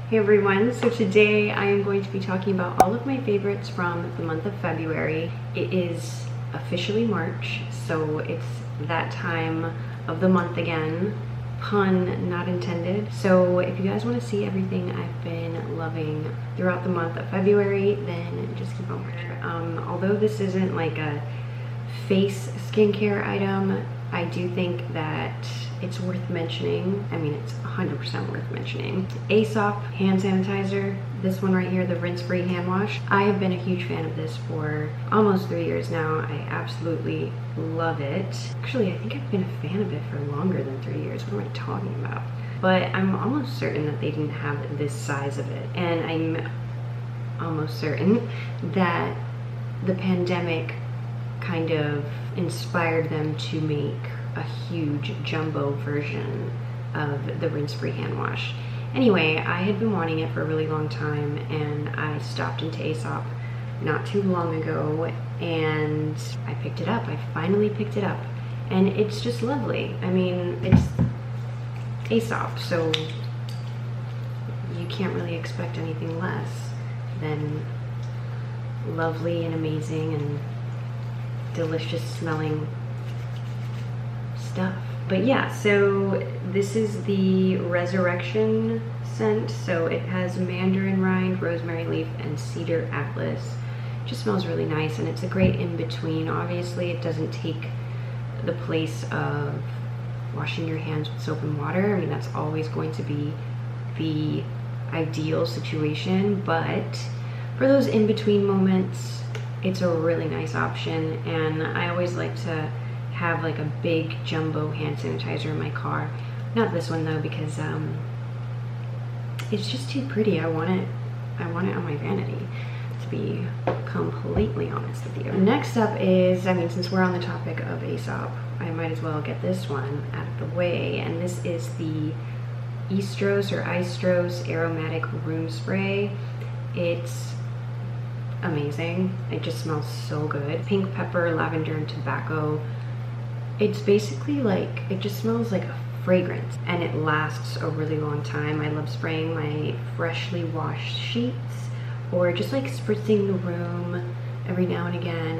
Hey everyone, so today I am going to be talking about all of my favorites from the month of February. It is officially March, so it's that time of the month again. Pun not intended. So if you guys want to see everything I've been loving throughout the month of February, then just keep on watching. Although this isn't like a face skincare item, I do think that it's worth mentioning. I mean, it's 100% worth mentioning. Aesop hand sanitizer, this one right here, the rinse-free hand wash. I have been a huge fan of this for almost 3 years now. I absolutely love it. Actually, I think I've been a fan of it for longer than 3 years. What am I talking about? But I'm almost certain that they didn't have this size of it. And I'm almost certain that the pandemic kind of inspired them to make a huge jumbo version of the rinse-free hand wash. Anyway, I had been wanting it for a really long time, and I stopped into Aesop not too long ago and I picked it up. I finally picked it up and it's just lovely. I mean, it's Aesop, so you can't really expect anything less than lovely and amazing and delicious smelling stuff. But yeah, so this is the Resurrection scent. So it has mandarin rind, rosemary leaf, and cedar atlas. It just smells really nice, and it's a great in-between. Obviously, it doesn't take the place of washing your hands with soap and water. I mean, that's always going to be the ideal situation, but for those in-between moments, it's a really nice option. And I always like to have like a big jumbo hand sanitizer in my car. Not this one though, because it's just too pretty. I want it on my vanity, to be completely honest with you. Next up is, I mean, since we're on the topic of Aesop, I might as well get this one out of the way, and this is the Istros or Istros aromatic room spray. It's amazing. It just smells so good. Pink pepper, lavender, and tobacco. It's basically like, it just smells like a fragrance, and it lasts a really long time. I love spraying my freshly washed sheets, or just like spritzing the room every now and again.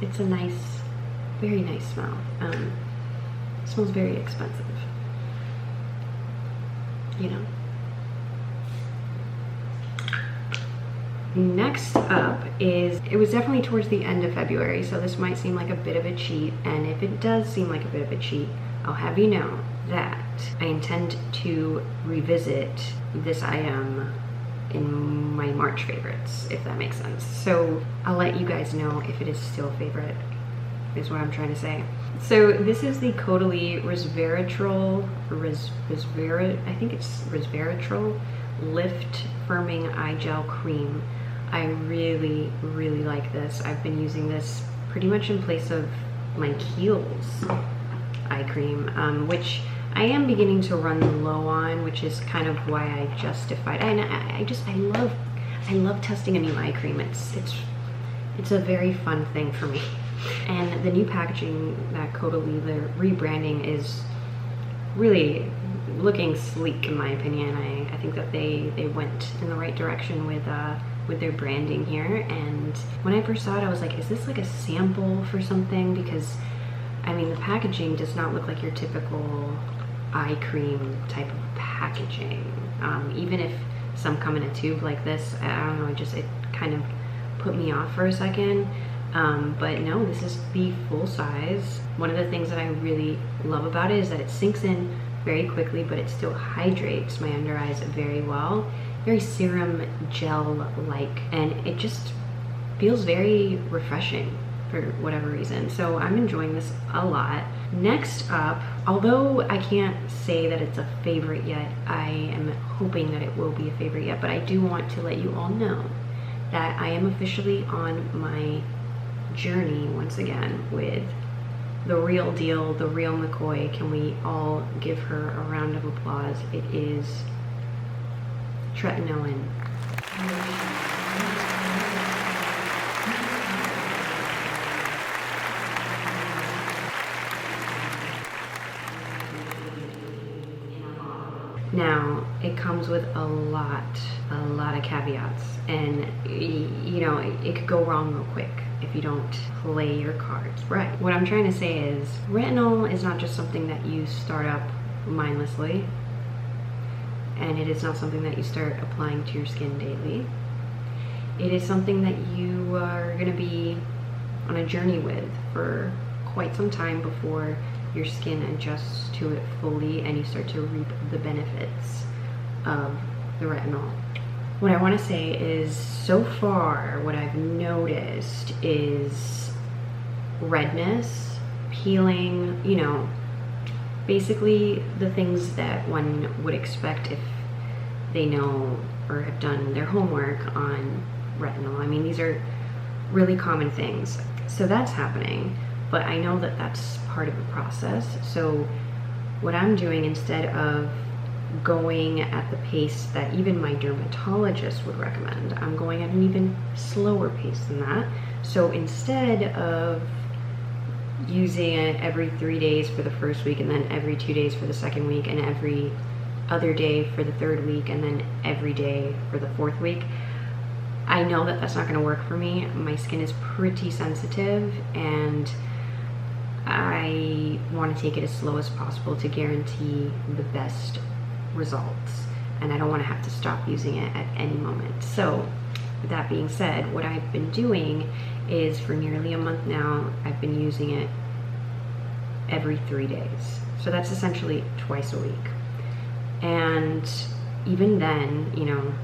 It's a nice, very nice smell. It smells very expensive, you know. Next up is, it was definitely towards the end of February, so this might seem like a bit of a cheat, and if it does seem like a bit of a cheat, I'll have you know that I intend to revisit this item in my March favorites, if that makes sense. So I'll let you guys know if it is still a favorite, is what I'm trying to say. So this is the Caudalie Resveratrol, I think it's Resveratrol Lift Firming Eye Gel Cream. I really, really like this. I've been using this pretty much in place of my Kiehl's eye cream, which I am beginning to run low on, which is kind of why I justified. And I love testing a new eye cream. It's a very fun thing for me. And the new packaging that Caudalie, the rebranding, is really looking sleek in my opinion. I think that they went in the right direction with their branding here. And when I first saw it, I was like, is this like a sample for something? Because I mean, the packaging does not look like your typical eye cream type of packaging. Even if some come in a tube like this, I don't know, it kind of put me off for a second. But no, this is the full size. One of the things that I really love about it is that it sinks in very quickly, but it still hydrates my under eyes very well. Very serum gel-like, and it just feels very refreshing for whatever reason. So I'm enjoying this a lot. Next up, although I can't say that it's a favorite yet, I am hoping that it will be a favorite yet, but I do want to let you all know that I am officially on my journey once again with the real deal, the real McCoy. Can we all give her a round of applause? It is Tretinoin. Now, it comes with a lot of caveats, and you know, it could go wrong real quick if you don't play your cards right. What I'm trying to say is retinol is not just something that you start up mindlessly, and it is not something that you start applying to your skin daily. It is something that you are going to be on a journey with for quite some time before your skin adjusts to it fully and you start to reap the benefits of the retinol. What I want to say is, so far what I've noticed is redness, peeling, you know, basically the things that one would expect if they know or have done their homework on retinol. I mean, these are really common things. So that's happening, but I know that that's part of the process. So what I'm doing, instead of going at the pace that even my dermatologist would recommend, I'm going at an even slower pace than that. So instead of using it every 3 days for the first week, and then every 2 days for the second week, and every other day for the third week, and then every day for the fourth week, I know that that's not going to work for me. My skin is pretty sensitive, and I want to take it as slow as possible to guarantee the best results, and I don't want to have to stop using it at any moment. So that being said, what I've been doing is, for nearly a month now, I've been using it every 3 days. So that's essentially twice a week. And even then, you know,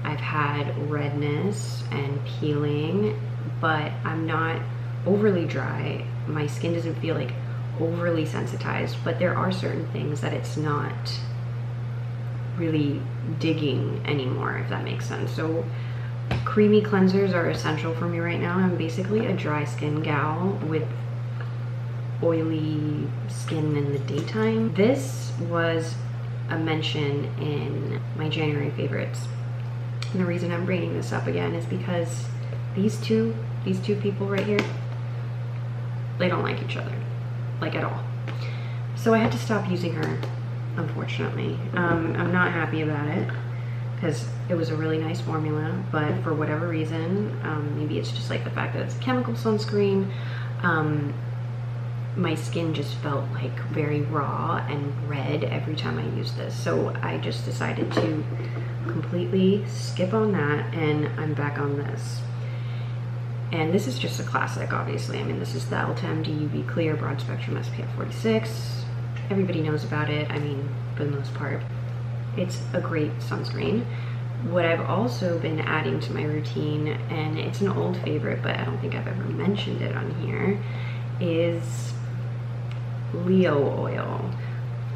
I've had redness and peeling, but I'm not overly dry. My skin doesn't feel like overly sensitized, but there are certain things that it's not really digging anymore, if that makes sense. So creamy cleansers are essential for me right now. I'm basically a dry skin gal with oily skin in the daytime. This was a mention in my January favorites. And the reason I'm bringing this up again is because these two people right here, they don't like each other, like at all. So I had to stop using her, unfortunately. I'm not happy about it because it was a really nice formula, but for whatever reason, maybe it's just like the fact that it's a chemical sunscreen, my skin just felt like very raw and red every time I used this. So I just decided to completely skip on that, and I'm back on this. And this is just a classic, obviously. I mean, this is the Ulta UV Clear Broad Spectrum SPF 46. Everybody knows about it. I mean, for the most part, it's a great sunscreen. What I've also been adding to my routine, and it's an old favorite, but I don't think I've ever mentioned it on here, is Leo oil.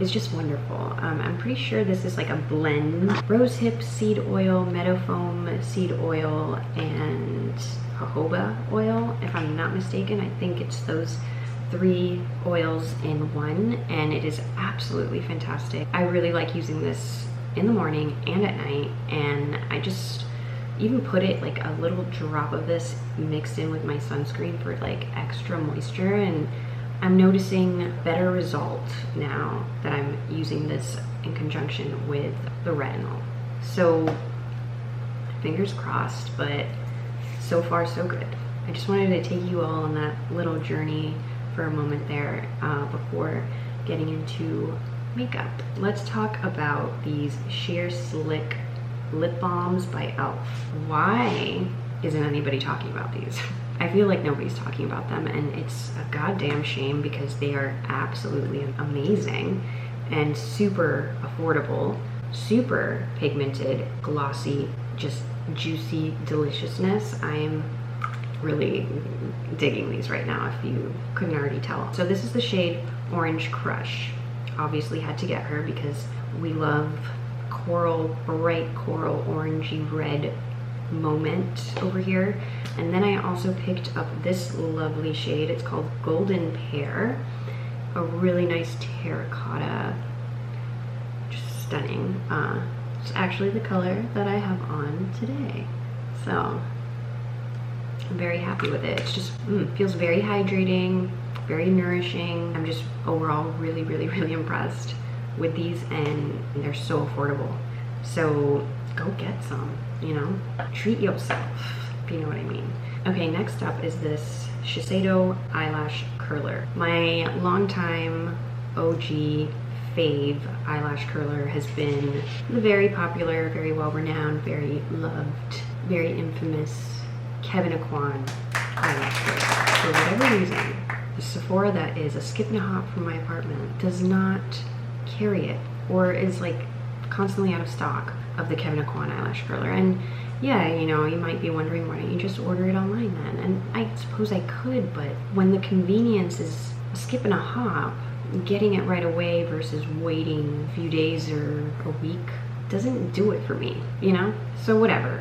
It's just wonderful. I'm pretty sure this is like a blend. Rosehip seed oil, meadowfoam seed oil, and jojoba oil, if I'm not mistaken. I think it's those 3 oils in one, and it is absolutely fantastic. I really like using this in the morning and at night, and I just even put it like a little drop of this mixed in with my sunscreen for like extra moisture, and I'm noticing better result now that I'm using this in conjunction with the retinol. So fingers crossed, but so far so good. I just wanted to take you all on that little journey for a moment there before getting into makeup. Let's talk about these Sheer Slick lip balms by e.l.f. Why isn't anybody talking about these? I feel like nobody's talking about them, and it's a goddamn shame because they are absolutely amazing and super affordable, super pigmented, glossy, just juicy deliciousness. I am really digging these right now, if you couldn't already tell. So this is the shade Orange Crush. Obviously had to get her because we love coral, bright coral, orangey red moment over here. And then I also picked up this lovely shade. It's called Golden Pear, a really nice terracotta, just stunning. It's actually the color that I have on today, so I'm very happy with it. It's just feels very hydrating, very nourishing. I'm just overall really impressed with these, and they're so affordable. So go get some, you know? Treat yourself, if you know what I mean. Okay, next up is this Shiseido eyelash curler. My longtime OG fave eyelash curler has been the very popular, very well-renowned, very loved, very infamous Kevyn Aucoin eyelash curler. For whatever reason, the Sephora that is a skip and a hop from my apartment does not carry it, or is like constantly out of stock of the Kevyn Aucoin eyelash curler. And yeah, you know, you might be wondering, why don't you just order it online then? And I suppose I could, but when the convenience is a skip and a hop, getting it right away versus waiting a few days or a week doesn't do it for me, you know? So whatever.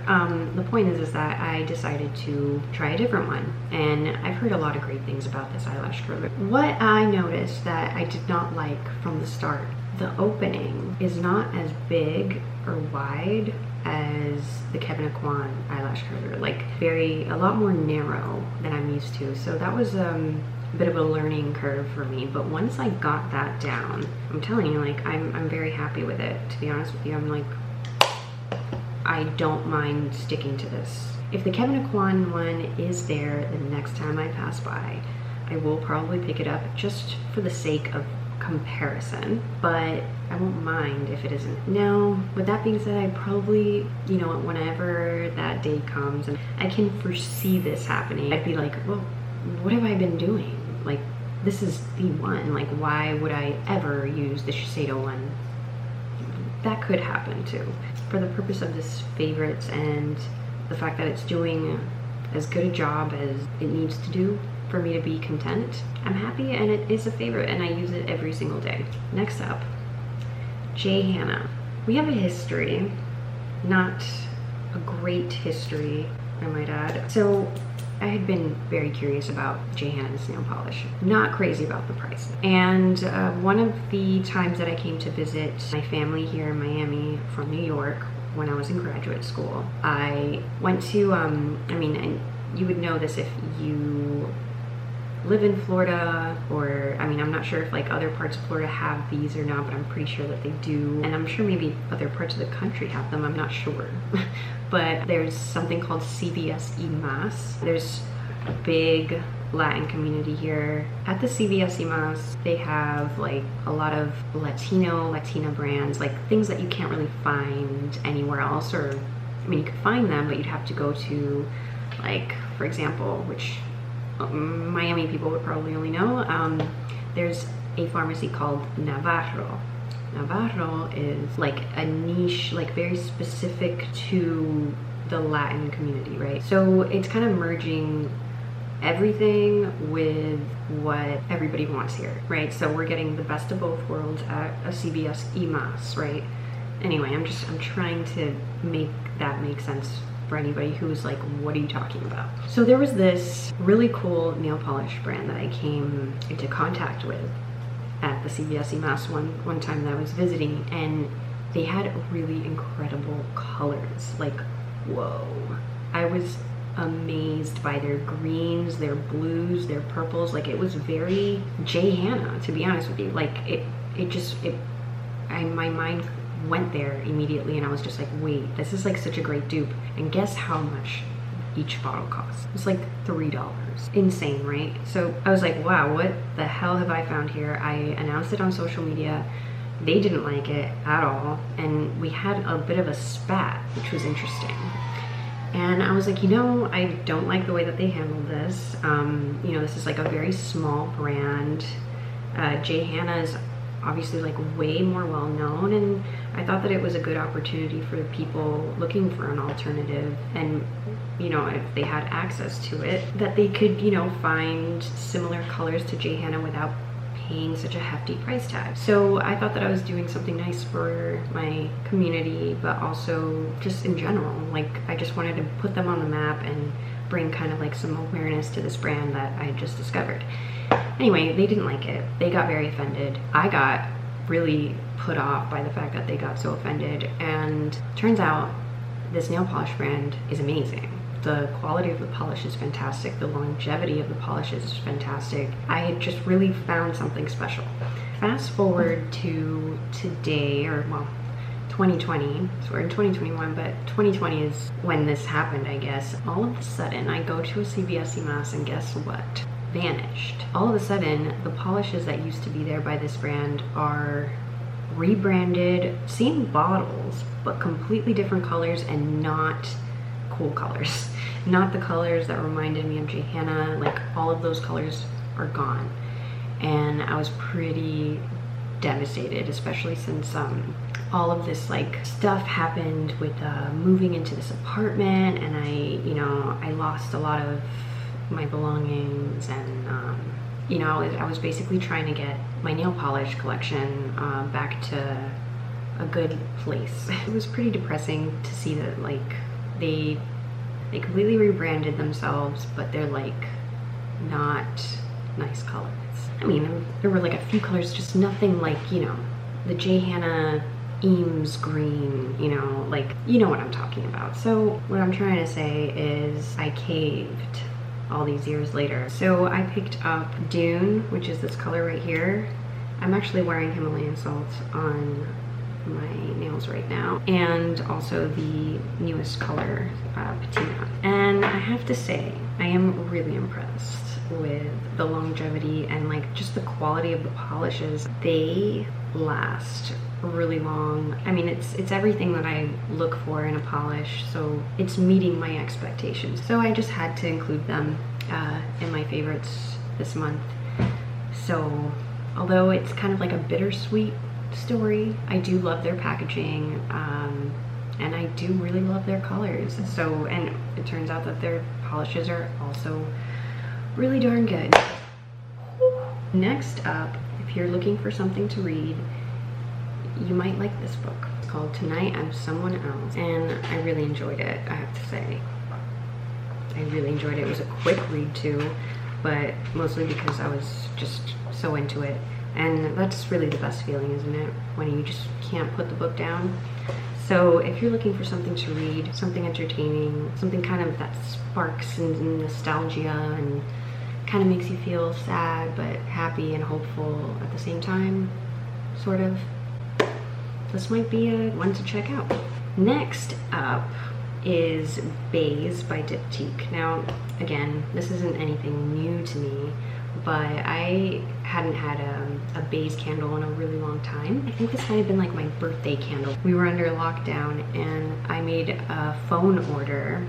The point is that I decided to try a different one, and I've heard a lot of great things about this eyelash curler. What I noticed that I did not like from the start, the opening is not as big or wide as the Kevyn Aucoin eyelash curler, like a lot more narrow than I'm used to. So that was a bit of a learning curve for me, but once I got that down, I'm telling you, like, I'm very happy with it. To be honest with you, I'm like, I don't mind sticking to this. If the Kevyn Aucoin one is there the next time I pass by, I will probably pick it up just for the sake of comparison, but I won't mind if it isn't. Now, with that being said, I probably, you know, whenever that day comes and I can foresee this happening, I'd be like, well, what have I been doing? Like, this is the one. Like, why would I ever use the Shiseido one? That could happen too. For the purpose of this favorites and the fact that it's doing as good a job as it needs to do for me to be content, I'm happy, and it is a favorite, and I use it every single day. Next up, J.Hannah. We have a history, not a great history, I might add. So I had been very curious about J.Hannah's nail polish. Not crazy about the price. And one of the times that I came to visit my family here in Miami from New York when I was in graduate school, I went to, and you would know this if you live in Florida, or I'm not sure if like other parts of Florida have these or not, but I'm pretty sure that they do, and I'm sure maybe other parts of the country have them, I'm not sure. But there's something called CVS EMAS. There's a big Latin community here. At the CVS EMAS, they have like a lot of Latina brands, like things that you can't really find anywhere else, or you could find them, but you'd have to go to, like, for example, which Miami people would probably only know, there's a pharmacy called Navarro. Navarro is like a niche, like very specific to the Latin community, right? So it's kind of merging everything with what everybody wants here, right? So we're getting the best of both worlds at a CVS EMAS, right? Anyway, I'm trying to make that make sense for anybody who's like, what are you talking about? So there was this really cool nail polish brand that I came into contact with at the CVS EMAS one time that I was visiting, and they had really incredible colors. Like, whoa. I was amazed by their greens, their blues, their purples. Like, it was very J.Hannah, to be honest with you. Like, my mind went there immediately, and I was just like, wait, this is like such a great dupe. And guess how much each bottle costs? It's like $3. Insane, right? So I was like, wow, what the hell have I found here? I announced it on social media. They didn't like it at all, and we had a bit of a spat, which was interesting. And I was like, I don't like the way that they handled this. This is like a very small brand. J.Hannah is obviously like way more well known, and I thought that it was a good opportunity for people looking for an alternative, and if they had access to it, that they could find similar colors to J.Hannah without paying such a hefty price tag. So I thought that I was doing something nice for my community, but also just in general. Like, I just wanted to put them on the map and bring kind of like some awareness to this brand that I just discovered. Anyway, they didn't like it. They got very offended. I got really put off by the fact that they got so offended, and turns out this nail polish brand is amazing. The quality of the polish is fantastic. The longevity of the polish is fantastic. I had just really found something special. Fast forward to today, or well, 2020, so we're in 2021, but 2020 is when this happened, I guess. All of a sudden, I go to a CVS EMAS and guess what? Vanished. All of a sudden, the polishes that used to be there by this brand are rebranded, same bottles, but completely different colors and not cool colors. Not the colors that reminded me of J.Hannah. Like, all of those colors are gone. And I was pretty devastated, especially since all of this like stuff happened with moving into this apartment, and I lost a lot of my belongings, and I was basically trying to get my nail polish collection back to a good place. It was pretty depressing to see that like they completely rebranded themselves, but they're like not nice colors. I mean, there were like a few colors, just nothing like, the J.Hannah Eames green, like, you know what I'm talking about. So what I'm trying to say is I caved all these years later. So I picked up Dune, which is this color right here. I'm actually wearing Himalayan salt on my nails right now, and also the newest color, Patina. And I have to say, I am really impressed with the longevity and like just the quality of the polishes. They last really long. I mean, it's everything that I look for in a polish, so it's meeting my expectations. So I just had to include them in my favorites this month. So although it's kind of like a bittersweet story, I do love their packaging, and I do really love their colors. So, and it turns out that their polishes are also really darn good. Next up, if you're looking for something to read, you might like this book. It's called Tonight I'm Someone Else, and I really enjoyed it, I have to say. I really enjoyed it. It was a quick read too, but mostly because I was just so into it. And that's really the best feeling, isn't it? When you just can't put the book down. So if you're looking for something to read, something entertaining, something kind of that sparks in nostalgia and kind of makes you feel sad but happy and hopeful at the same time, sort of, this might be a one to check out. Next up is BAIES by Diptyque. Now, again, this isn't anything new to me, but I hadn't had a BAIES candle in a really long time. I think this might have been like my birthday candle. We were under lockdown and I made a phone order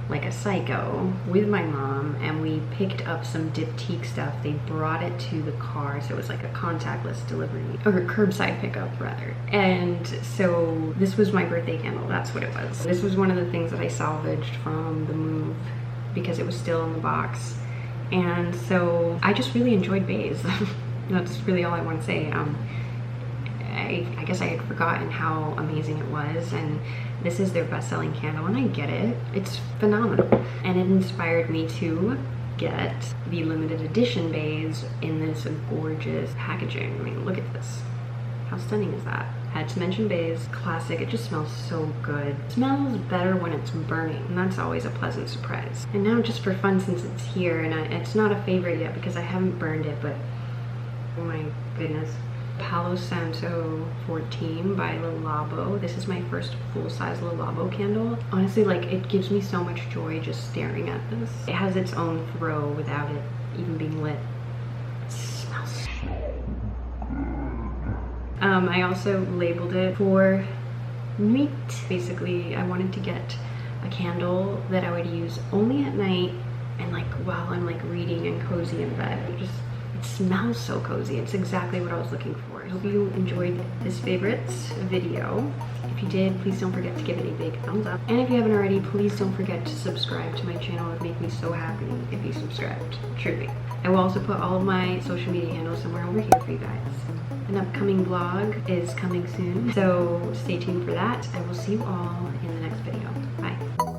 like a psycho with my mom, and we picked up some Diptyque stuff. They brought it to the car, so it was like a contactless delivery, or curbside pickup rather. And so this was my birthday candle, that's what it was. This was one of the things that I salvaged from the move because it was still in the box. And so I just really enjoyed BAIES. That's really all I want to say. I guess I had forgotten how amazing it was, and this is their best-selling candle, and I get it. It's phenomenal. And it inspired me to get the limited edition BAIES in this gorgeous packaging. I mean, look at this. How stunning is that? Had to mention BAIES, classic. It just smells so good. It smells better when it's burning, and that's always a pleasant surprise. And now, just for fun, since it's here, and it's not a favorite yet because I haven't burned it, but oh my goodness. Palo Santo 14 by Le Labo. This is my first full-size Le Labo candle. Honestly, like, it gives me so much joy just staring at this. It has its own throw without it even being lit. It smells so good. I also labeled it for meat. Basically, I wanted to get a candle that I would use only at night and like while I'm like reading and cozy in bed. It smells so cozy. It's exactly what I was looking for. I hope you enjoyed this favorites video. If you did, please don't forget to give it a big thumbs up. And if you haven't already, please don't forget to subscribe to my channel. It would make me so happy if you subscribed, truly. I will also put all of my social media handles somewhere over here for you guys. An upcoming vlog is coming soon, so stay tuned for that. I will see you all in the next video. Bye.